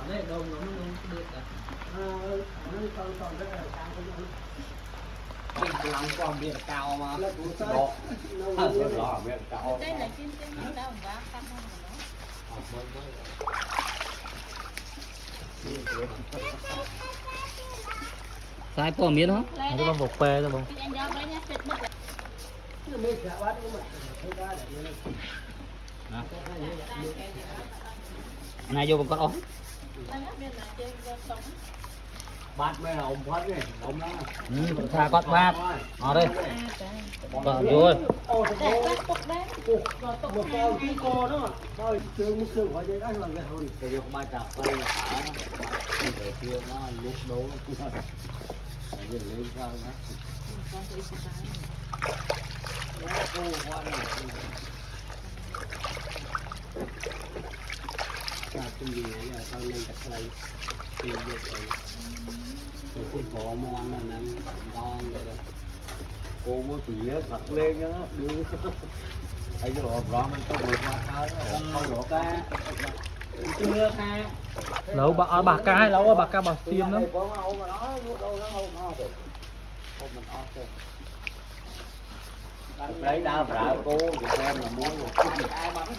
Đấy đâu nó mới được cả. Nó còn rất là cao cái lòng con biển cao mà. Đó. Đó biển cao. Đây là chim đâu và cắt Sai bỏ miếng hả? Nó có một pê thôi bông. Này vô con ống. Bát mới là ông phát đi, ông đó. Tha con bát. Ở đây. Còn rồi. Một con tí co đó. Thôi, trường mức trường hỏi dây đó là về hồi. Cái việc ba chặt đây là phải để kia nó lúc đấu nó cứ thôi. Để lên sao đó. Nó cô qua này. Cái gì vậy tao lên đặt đây. Thì việc rồi. Rồi cái bộ mòn này nè, ngon vậy đó. Cô mới tỉa thật lên đó, đưa. Thấy cái lỗ rõ mình có vượt qua tháo đó, không lỗ cá. Chưa tha. Lẩu bạc ca hay lẩu bạc ca bạc tiêm lắm. Đấy đau rạo cô, em là muốn